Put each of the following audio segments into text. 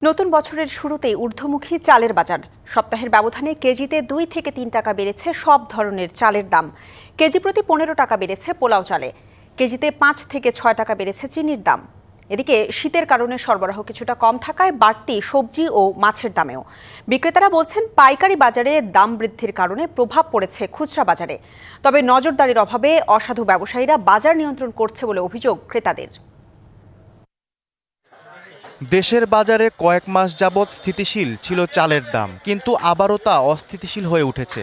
নতুন বছরের শুরুতেই ঊর্ধ্বমুখী চালের বাজার। সপ্তাহের ব্যবধানে কেজিতে 2 থেকে 3 টাকা বেড়েছে সব ধরনের চালের দাম। কেজি প্রতি 15 টাকা বেড়েছে পোলাও চালে। কেজিতে 5 থেকে 6 টাকা বেড়েছে চিনির দাম। এদিকে শীতের কারণে সরবরাহ কিছুটা কম থাকায় বাড়তি সবজি ও মাছের দামেও। বিক্রেতারা বলছেন পাইকারি বাজারে দাম বৃদ্ধির কারণে প্রভাব পড়েছে খুচরা বাজারে। তবে নজরদারির অভাবে অসাধু ব্যবসায়ীরা বাজার নিয়ন্ত্রণ করছে বলে অভিযোগ ক্রেতাদের। দেশের বাজারে কয়েক মাস যাবৎ স্থিতিশীল ছিল চালের দাম, কিন্তু আবারও তা অস্থিতিশীল হয়ে উঠেছে।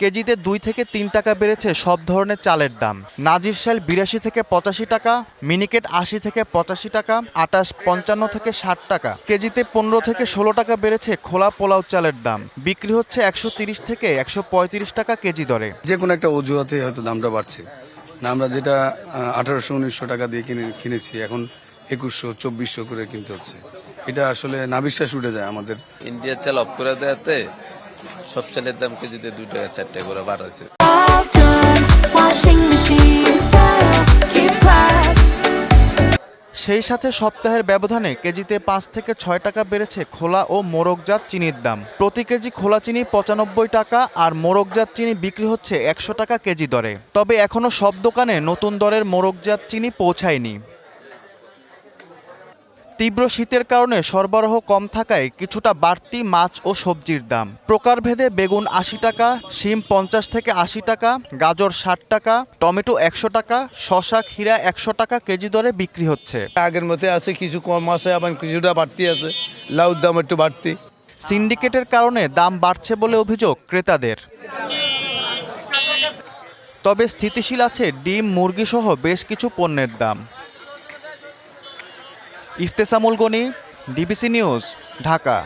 কেজিতে 2 থেকে 3 টাকা বেড়েছে সব ধরনের চালের দাম। নাজির শাল 82 থেকে 85 টাকা, মিনিকেট 80 থেকে 85 টাকা, আটাশ 55 থেকে 60 টাকা। কেজিতে 15 থেকে 16 টাকা বেড়েছে খোলা পোলাও চালের দাম। বিক্রি হচ্ছে 130 থেকে 135 টাকা কেজি দরে। যে কোনো একটা অজুহাতে হয়তো দামটা বাড়ছে না। আমরা যেটা 1800-1900 টাকা দিয়ে কিনেছি এখন 2100-2400 করে কিনতে হচ্ছে। এটা আসলে না বিশ্বাস উঠে যায় আমাদের। ইন্ডিয়ার চাল অফ করে দেওয়াতে সব চালের দাম কেজিতে 2 টাকা 4 টাকা করে বাড়াচ্ছে। সেই সাথে সপ্তাহের ব্যবধানে কেজিতে 5 থেকে 6 টাকা বেড়েছে খোলা ও মোড়কজাত চিনির দাম। প্রতি কেজি খোলা চিনি 95 টাকা আর মোড়কজাত চিনি বিক্রি হচ্ছে 100 টাকা কেজি দরে। তবে এখনো সব দোকানে নতুন দরের মোড়কজাত চিনি পৌঁছায়নি। তীব্র শীতের কারণে সরবরাহ কম থাকায় কিছুটা বাড়তি মাছ ও সবজির দাম। প্রকারভেদে বেগুন 80 টাকা, শিম 50 থেকে 80 টাকা, গাজর 60 টাকা, টমেটো 100 টাকা, শসা ক্ষীরা 100 টাকা কেজি দরে বিক্রি হচ্ছে। আগের মতো আছে, কিছু কম আছে, আবার কিছুটা বাড়তি আছে। লাউর দাম একটু বাড়তি। সিন্ডিকেটের কারণে দাম বাড়ছে বলে অভিযোগ ক্রেতাদের। তবে স্থিতিশীল আছে ডিম, মুরগি সহ বেশ কিছু পণ্যের দাম। Iftesamul Gani, DBC news, Dhaka.